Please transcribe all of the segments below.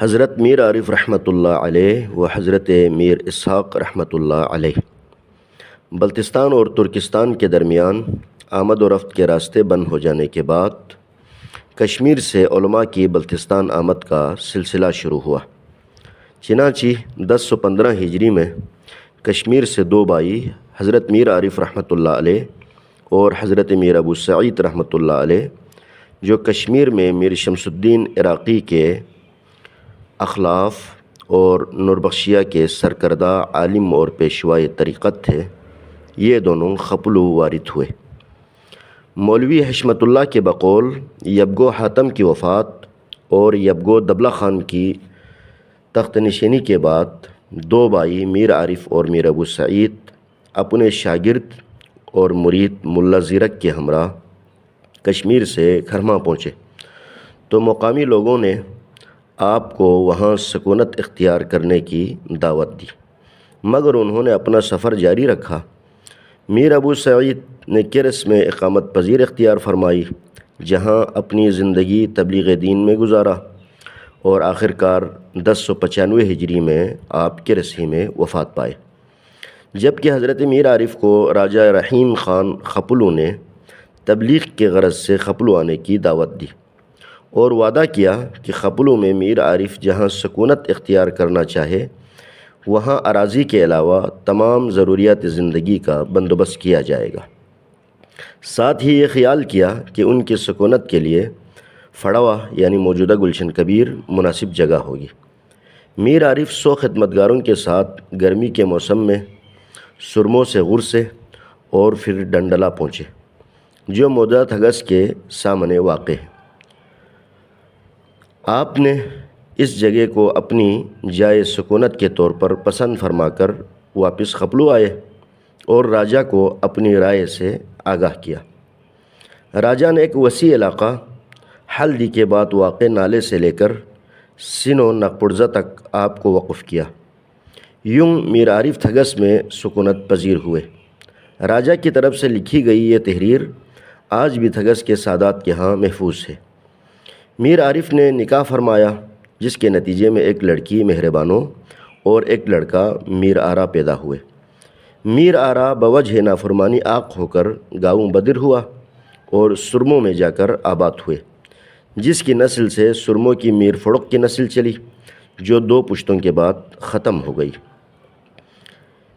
حضرت میر عارف رحمۃ اللہ علیہ و حضرت میر اسحاق رحمۃ اللہ علیہ بلتستان اور ترکستان کے درمیان آمد و رفت کے راستے بند ہو جانے کے بعد کشمیر سے علماء کی بلتستان آمد کا سلسلہ شروع ہوا۔ چنانچہ 1015 ہجری میں کشمیر سے دو بھائی حضرت میر عارف رحمۃ اللہ علیہ اور حضرت میر ابو سعید رحمۃ اللہ علیہ، جو کشمیر میں میر شمس الدین عراقی کے اخلاف اور نوربخشیہ کے سرکردہ عالم اور پیشوائے طریقت تھے، یہ دونوں خپلو وارث ہوئے۔ مولوی حشمت اللہ کے بقول یبگو حاتم کی وفات اور یبگو دبلہ خان کی تخت نشینی کے بعد دو بھائی میر عارف اور میر ابو سعید اپنے شاگرد اور مرید ملا زیرک کے ہمراہ کشمیر سے کھرما پہنچے تو مقامی لوگوں نے آپ کو وہاں سکونت اختیار کرنے کی دعوت دی، مگر انہوں نے اپنا سفر جاری رکھا۔ میر ابو سعید نے کرس میں اقامت پذیر اختیار فرمائی، جہاں اپنی زندگی تبلیغ دین میں گزارا اور آخرکار 1095 ہجری میں آپ کرس ہی میں وفات پائے، جبکہ حضرت میر عارف کو راجہ رحیم خان خپلو نے تبلیغ کے غرض سے خپلو آنے کی دعوت دی اور وعدہ کیا کہ خپلو میں میر عارف جہاں سکونت اختیار کرنا چاہے وہاں اراضی کے علاوہ تمام ضروریات زندگی کا بندوبست کیا جائے گا۔ ساتھ ہی یہ خیال کیا کہ ان کی سکونت کے لیے فڑوا یعنی موجودہ گلشن کبیر مناسب جگہ ہوگی۔ میر عارف 100 خدمتگاروں کے ساتھ گرمی کے موسم میں سرموں سے غر سے اور پھر ڈنڈلا پہنچے، جو موجودہ تھگس کے سامنے واقع ہے۔ آپ نے اس جگہ کو اپنی جائے سکونت کے طور پر پسند فرما کر واپس خپلو آئے اور راجہ کو اپنی رائے سے آگاہ کیا۔ راجہ نے ایک وسیع علاقہ ہلدی کے بعد واقع نالے سے لے کر سینو ناگپڑزا تک آپ کو وقف کیا۔ یوں میر عارف تھگس میں سکونت پذیر ہوئے۔ راجہ کی طرف سے لکھی گئی یہ تحریر آج بھی تھگس کے سادات کے ہاں محفوظ ہے۔ میر عارف نے نکاح فرمایا، جس کے نتیجے میں ایک لڑکی مہربانو اور ایک لڑکا میر آرا پیدا ہوئے۔ میر آرا بوجہ نافرمانی عاق ہو کر گاؤں بدر ہوا اور سرموں میں جا کر آباد ہوئے، جس کی نسل سے سرموں کی میر فڑق کی نسل چلی، جو 2 پشتوں کے بعد ختم ہو گئی۔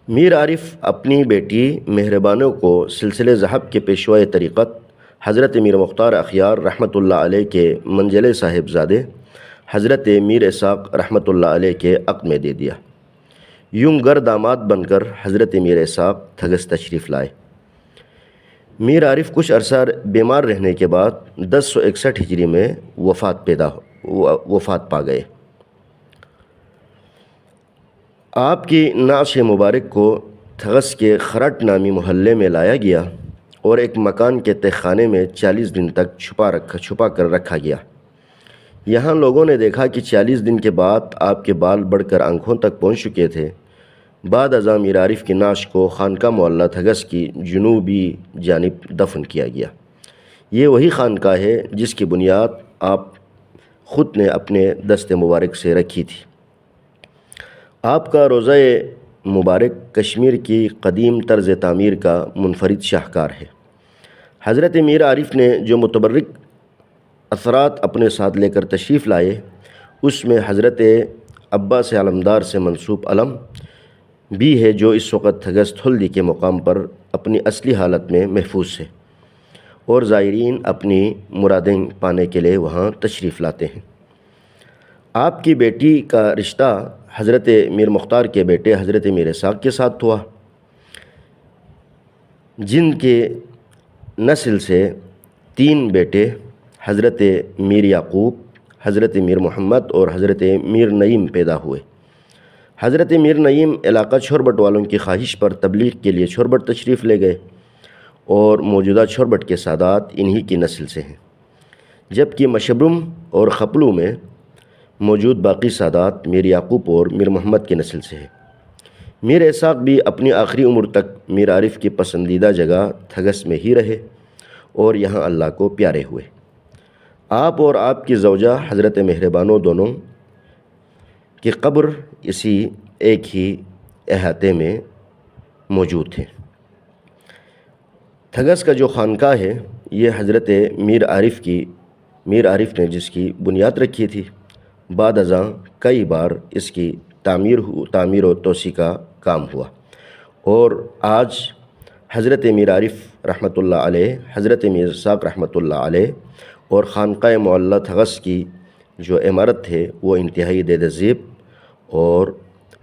میر عارف اپنی بیٹی مہربانو کو سلسلے ذہب کے پیشوائے طریقت حضرت میر مختار اخیار رحمۃ اللہ علیہ کے منجلے صاحب زادے حضرت میر اسحاق رحمۃ اللہ علیہ کے عقد میں دے دیا۔ یوں گر داماد بن کر حضرت میر اسحاق تھگس تشریف لائے۔ میر عارف کچھ عرصہ بیمار رہنے کے بعد 1061 ہجری میں وفات پا گئے۔ آپ کی نعش مبارک کو تھگس کے خرٹ نامی محلے میں لایا گیا اور ایک مکان کے تہ خانے میں 40 دن تک چھپا کر رکھا گیا۔ یہاں لوگوں نے دیکھا کہ 40 دن کے بعد آپ کے بال بڑھ کر آنکھوں تک پہنچ چکے تھے۔ بعد ازاں میر عارف کی نعش کو خانقاہ معلیٰ تھگس کی جنوبی جانب دفن کیا گیا۔ یہ وہی خانقاہ ہے جس کی بنیاد آپ خود نے اپنے دست مبارک سے رکھی تھی۔ آپ کا روضہ مبارک کشمیر کی قدیم طرز تعمیر کا منفرد شاہکار ہے۔ حضرت میر عارف نے جو متبرک اثرات اپنے ساتھ لے کر تشریف لائے، اس میں حضرت عباس علمدار سے منسوب علم بھی ہے، جو اس وقت تھگس تھلدی کے مقام پر اپنی اصلی حالت میں محفوظ ہے اور زائرین اپنی مرادیں پانے کے لیے وہاں تشریف لاتے ہیں۔ آپ کی بیٹی کا رشتہ حضرت میر مختار کے بیٹے حضرت میر اسحاق کے ساتھ ہوا، جن کے نسل سے 3 بیٹے حضرت میر یعقوب، حضرت میر محمد اور حضرت میر نعیم پیدا ہوئے۔ حضرت میر نعیم علاقہ چھوربٹ والوں کی خواہش پر تبلیغ کے لیے چھوربٹ تشریف لے گئے اور موجودہ چھوربٹ کے سادات انہی کی نسل سے ہیں، جبکہ مشبرم اور خپلو میں موجود باقی سادات میر یعقوب اور میر محمد کی نسل سے ہیں۔ میر اسحاق بھی اپنی آخری عمر تک میر عارف کی پسندیدہ جگہ تھگس میں ہی رہے اور یہاں اللہ کو پیارے ہوئے۔ آپ اور آپ کی زوجہ حضرت مہربانو دونوں کہ قبر اسی ایک ہی احاطے میں موجود ہے۔ تھگس کا جو خانقاہ ہے یہ حضرت میر عارف نے جس کی بنیاد رکھی تھی، بعد ازاں کئی بار اس کی تعمیر و توسیع کا کام ہوا، اور آج حضرت میر عارف رحمۃ اللہ علیہ، حضرت میر اسحاق رحمۃ اللہ علیہ اور خانقاہ معلیٰ تھگس کی جو عمارت ہے وہ انتہائی دیده زیب اور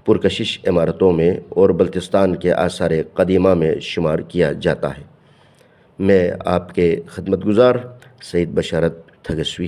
پرکشش عمارتوں میں اور بلتستان کے آثار قدیمہ میں شمار کیا جاتا ہے۔ میں آپ کے خدمت گزار سید بشارت تھگسوی۔